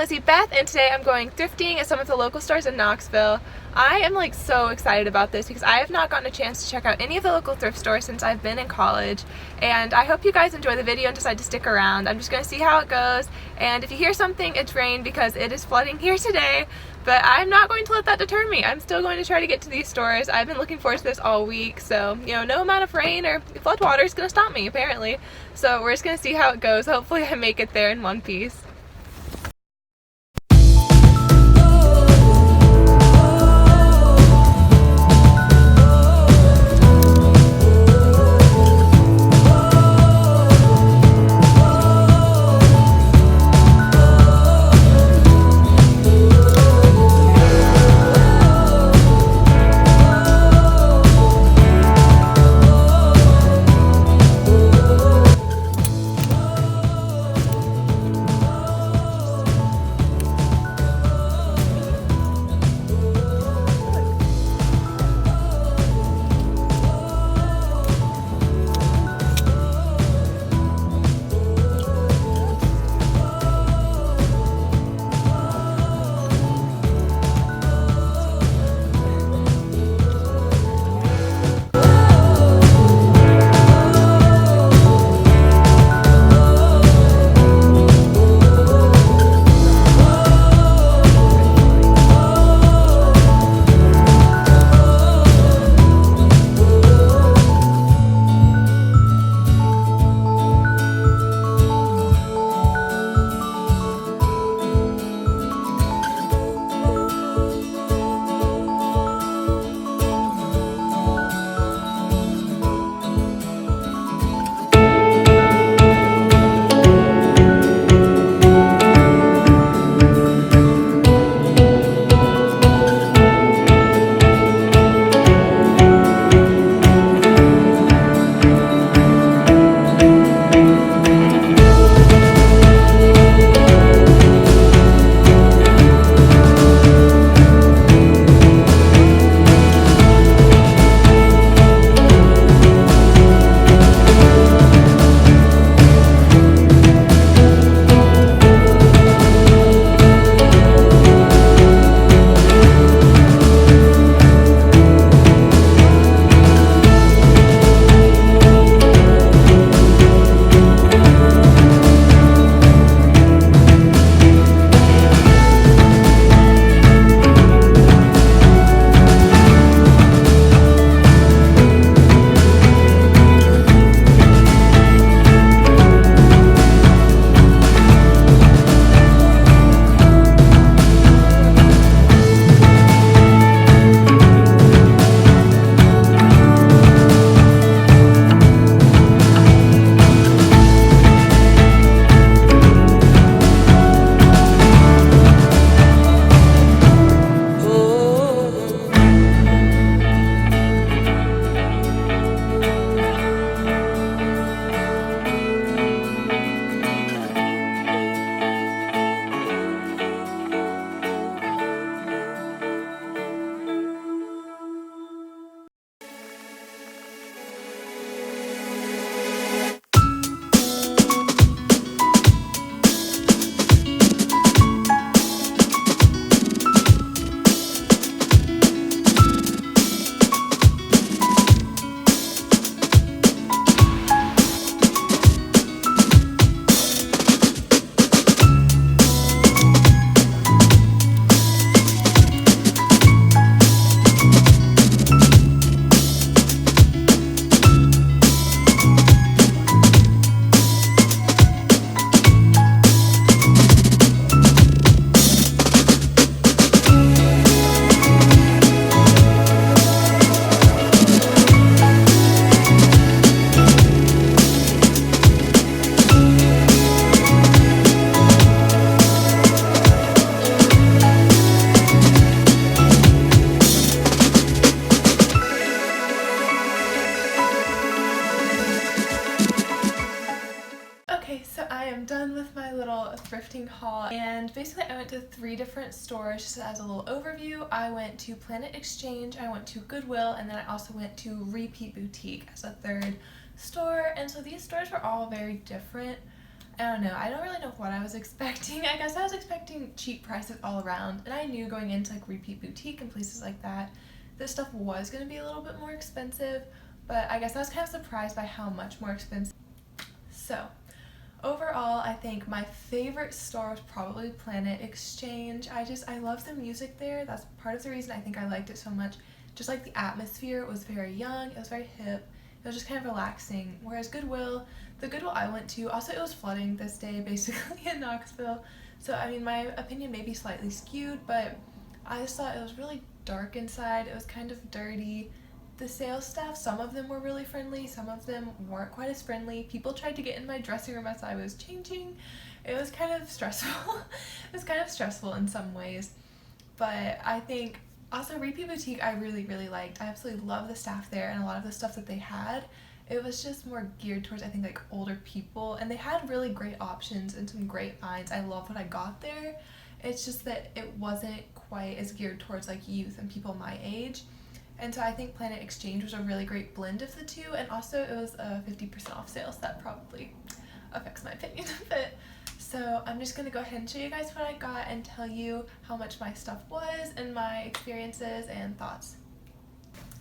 Lizzie Beth, and today I'm going thrifting at some of the local stores in Knoxville. I am like so excited about this because I have not gotten a chance to check out any of the local thrift stores since I've been in college, and I hope you guys enjoy the video and decide to stick around. I'm just going to see how it goes, and if you hear something, it's rain because it is flooding here today, but I'm not going to let that deter me. I'm still going to try to get to these stores. I've been looking forward to this all week, so no amount of rain or flood water is going to stop me apparently. So we're just going to see how it goes. Hopefully I make it there in one piece. So I am done with my little thrifting haul, and basically I went to 3 different stores. Just as a little overview, I went to Planet Exchange, I went to Goodwill, and then I also went to Repeat Boutique as a 3rd store. And so these stores were all very different. I don't know. I don't really know what I was expecting. I guess I was expecting cheap prices all around, and I knew going into like Repeat Boutique and places like that, this stuff was going to be a little bit more expensive, but I guess I was kind of surprised by how much more expensive. So, overall, I think my favorite store was probably Planet Exchange. I love the music there. That's part of the reason I think I liked it so much. Just like the atmosphere, it was very young, it was very hip, it was just kind of relaxing. Whereas Goodwill, the Goodwill I went to, also it was flooding this day basically in Knoxville. So I mean, my opinion may be slightly skewed, but I just thought it was really dark inside. It was kind of dirty. The sales staff, some of them were really friendly, some of them weren't quite as friendly. People tried to get in my dressing room as I was changing. It was kind of stressful. It was kind of stressful in some ways. But I think also Repeat Boutique I really, really liked. I absolutely love the staff there and a lot of the stuff that they had. It was just more geared towards, I think, like older people, and they had really great options and some great finds. I love what I got there. It's just that it wasn't quite as geared towards like youth and people my age. And so I think Planet Exchange was a really great blend of the two, and also it was a 50% off sale, so that probably affects my opinion a bit. So I'm just going to go ahead and show you guys what I got and tell you how much my stuff was and my experiences and thoughts.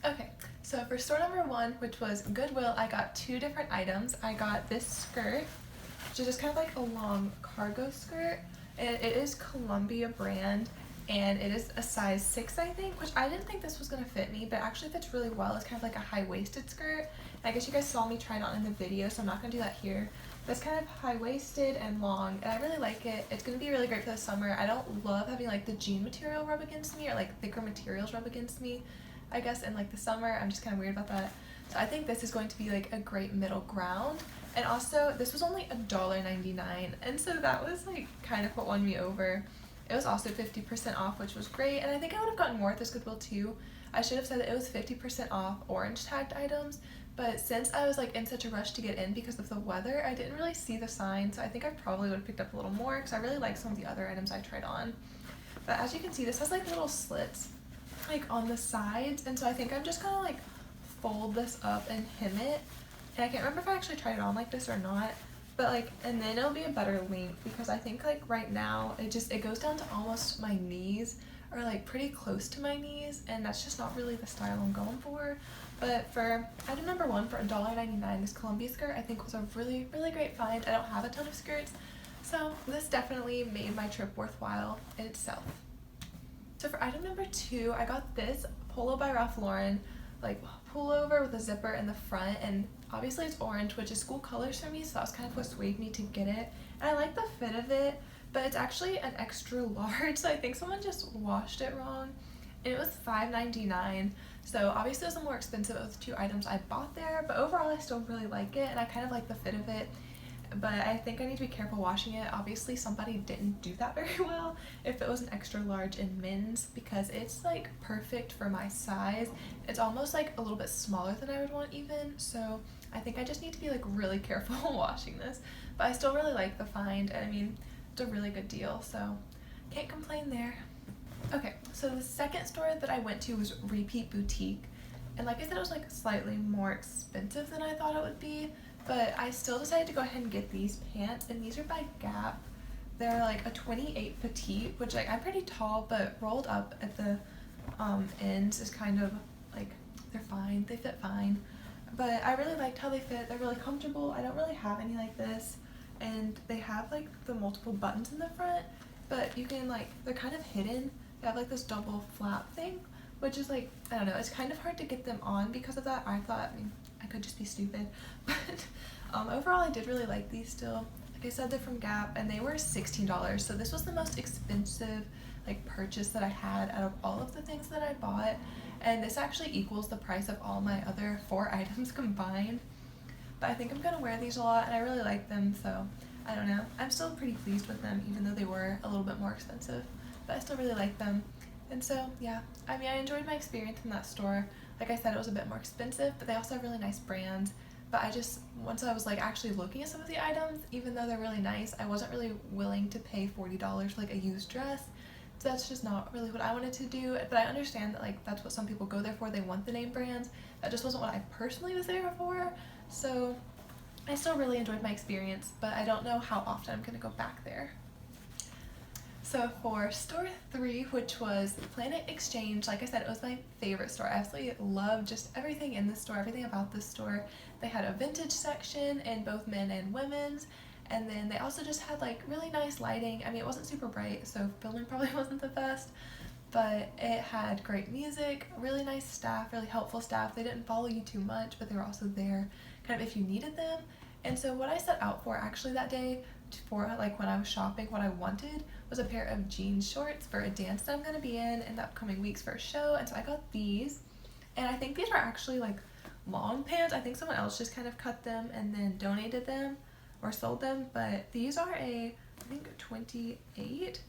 Okay, so for store number one, which was Goodwill, I got two different items. I got this skirt, which is just kind of like a long cargo skirt. It is Columbia brand, and it is a size 6, I think, which I didn't think this was going to fit me, but it actually fits really well. It's kind of like a high-waisted skirt. And I guess you guys saw me try it on in the video, so I'm not going to do that here. But it's kind of high-waisted and long, and I really like it. It's going to be really great for the summer. I don't love having like the jean material rub against me, or like thicker materials rub against me, I guess, in like the summer. I'm just kind of weird about that. So I think this is going to be like a great middle ground. And also, this was only $1.99, and so that was like kind of what won me over. It was also 50% off, which was great, and I think I would have gotten more at this Goodwill too. I should have said that it was 50% off orange tagged items, but since I was like in such a rush to get in because of the weather, I didn't really see the sign, so I think I probably would have picked up a little more because I really like some of the other items I tried on. But as you can see, this has like little slits like on the sides, and so I think I'm just gonna like fold this up and hem it. And I can't remember if I actually tried it on like this or not, but like, and then it'll be a better length because I think like right now it goes down to almost my knees, or like pretty close to my knees, and that's just not really the style I'm going for. But for item number one, for $1.99, this Columbia skirt I think was a really, really great find. I don't have a ton of skirts, so this definitely made my trip worthwhile in itself. So for item number two, I got this polo by Ralph Lauren, like pullover with a zipper in the front, and obviously it's orange, which is school colors for me, so that was kind of what swayed me to get it. And I like the fit of it, but it's actually an extra large, so I think someone just washed it wrong. And it was $5.99, so obviously it was more expensive of the two items I bought there, but overall I still really like it, and I kind of like the fit of it. But I think I need to be careful washing it. Obviously somebody didn't do that very well if it was an extra large in men's, because it's like perfect for my size. It's almost like a little bit smaller than I would want even, so I think I just need to be like really careful washing this. But I still really like the find, and I mean, it's a really good deal, so can't complain there. Okay, so the second store that I went to was Repeat Boutique, and like I said, it was like slightly more expensive than I thought it would be, but I still decided to go ahead and get these pants, and these are by Gap. They're like a 28 petite, which like I'm pretty tall, but rolled up at the ends is kind of like, they're fine, they fit fine. But I really liked how they fit. They're really comfortable. I don't really have any like this, and they have like the multiple buttons in the front, but you can like, they're kind of hidden. They have like this double flap thing, which is like, I don't know, it's kind of hard to get them on because of that. I thought, I mean, I could just be stupid, but overall I did really like these still. Like I said, they're from Gap, and they were $16, so this was the most expensive like purchase that I had out of all of the things that I bought, and this actually equals the price of all my other 4 items combined. But I think I'm gonna wear these a lot, and I really like them, so I don't know. I'm still pretty pleased with them, even though they were a little bit more expensive, but I still really like them. And so yeah, I mean, I enjoyed my experience in that store. Like I said, it was a bit more expensive, but they also have really nice brands. But I just, once I was like actually looking at some of the items, even though they're really nice, I wasn't really willing to pay $40 for like a used dress. So that's just not really what I wanted to do. But I understand that like that's what some people go there for. They want the name brands. That just wasn't what I personally was there for. So I still really enjoyed my experience, but I don't know how often I'm going to go back there. So for store 3, which was Planet Exchange, like I said, it was my favorite store. I absolutely loved just everything in this store, everything about this store. They had a vintage section in both men and women's, and then they also just had like really nice lighting. I mean, it wasn't super bright, so filming probably wasn't the best, but it had great music, really nice staff, really helpful staff. They didn't follow you too much, but they were also there kind of if you needed them. And so what I set out for actually that day, for like when I was shopping, what I wanted was a pair of jean shorts for a dance that I'm going to be in the upcoming weeks for a show. And so I got these, and I think these are actually like long pants. I think someone else just kind of cut them and then donated them or sold them, but these are I think 28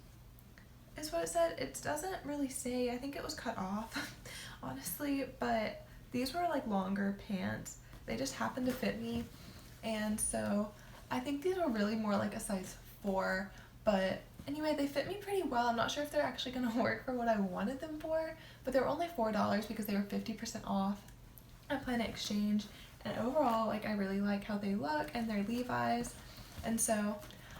is what it said. It doesn't really say. I think it was cut off honestly, but these were like longer pants. They just happened to fit me, and so I think these are really more like a size 4, but anyway, they fit me pretty well. I'm not sure if they're actually going to work for what I wanted them for, but they were only $4 because they were 50% off at Planet Exchange, and overall, like, I really like how they look, and they're Levi's, and so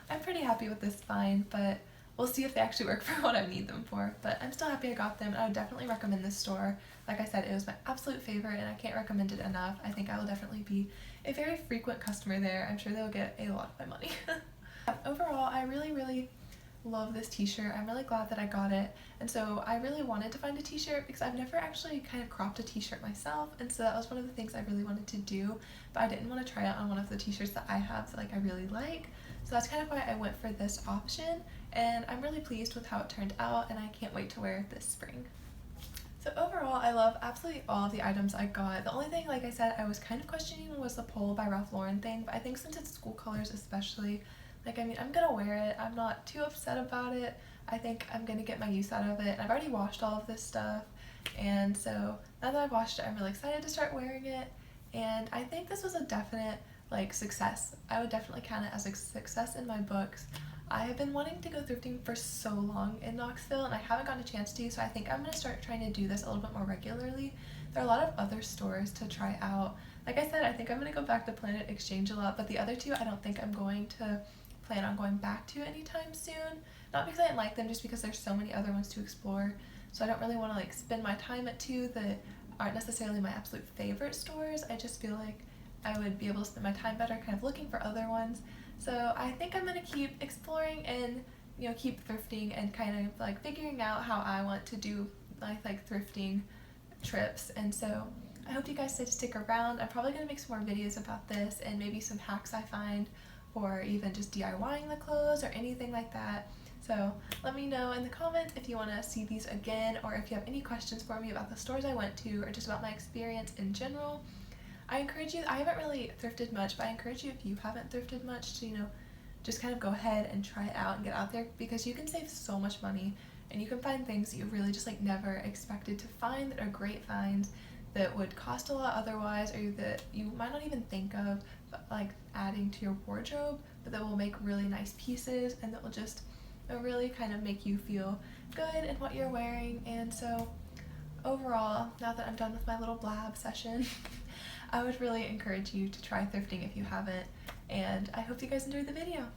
I'm pretty happy with this find, but we'll see if they actually work for what I need them for. But I'm still happy I got them, and I would definitely recommend this store. Like I said, it was my absolute favorite, and I can't recommend it enough. I think I will definitely be a very frequent customer there. I'm sure they will get a lot of my money. Overall, I really love this t-shirt. I'm really glad that I got it, and so I really wanted to find a t-shirt because I've never actually kind of cropped a t-shirt myself, and so that was one of the things I really wanted to do, but I didn't want to try it on one of the t-shirts that I have that like I really like. So that's kind of why I went for this option, and I'm really pleased with how it turned out, and I can't wait to wear it this spring. So overall, I love absolutely all of the items I got. The only thing, like I said, I was kind of questioning was the Pole by Ralph Lauren thing, but I think since it's school colors especially, like, I mean, I'm gonna wear it. I'm not too upset about it. I think I'm gonna get my use out of it. And I've already washed all of this stuff, and so now that I've washed it, I'm really excited to start wearing it, and I think this was a definite like success. I would definitely count it as a success in my books. I have been wanting to go thrifting for so long in Knoxville, and I haven't gotten a chance to, so I think I'm going to start trying to do this a little bit more regularly. There are a lot of other stores to try out. Like I said, I think I'm going to go back to Planet Exchange a lot, but the other two I don't think I'm going to plan on going back to anytime soon. Not because I didn't like them, just because there's so many other ones to explore, so I don't really want to like spend my time at two that aren't necessarily my absolute favorite stores. I just feel like I would be able to spend my time better kind of looking for other ones. So I think I'm going to keep exploring and, you know, keep thrifting and kind of like figuring out how I want to do my like thrifting trips. And so I hope you guys stay to stick around. I'm probably going to make some more videos about this and maybe some hacks I find, or even just DIYing the clothes or anything like that. So let me know in the comments if you want to see these again, or if you have any questions for me about the stores I went to or just about my experience in general. I encourage you, I haven't really thrifted much, but I encourage you, if you haven't thrifted much, to, you know, just kind of go ahead and try it out and get out there, because you can save so much money, and you can find things that you really just like never expected to find that are great finds that would cost a lot otherwise, or that you might not even think of, but like adding to your wardrobe, but that will make really nice pieces, and that will just really kind of make you feel good in what you're wearing. And so overall, now that I'm done with my little blab session, I would really encourage you to try thrifting if you haven't, and I hope you guys enjoyed the video.